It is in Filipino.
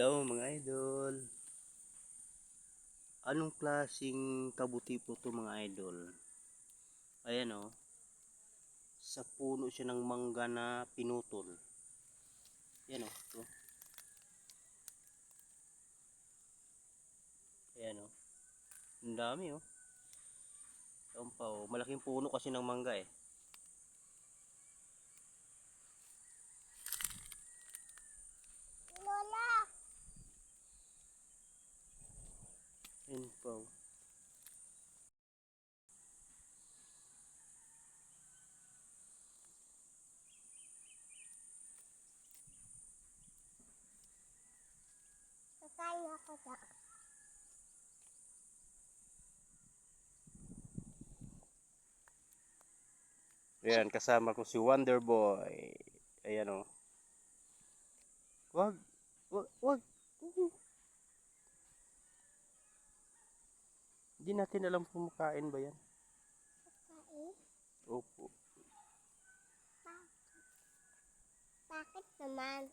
Hello mga idol. Anong klaseng kabuti po to mga idol? Ayan o. Sa puno siya ng mangga na pinutol. Ayan o. To. Ayan o. Ang dami o. Ayan pa o. Malaking puno kasi ng mangga eh. Lola! Ayan pa o. Kakain ako da. Ayan, kasama ko si Wonder Boy. Ayan o. Wag. Wag. Wag. Hindi natin alam kung makain ba yan. Kakain? Opo. Bakit naman?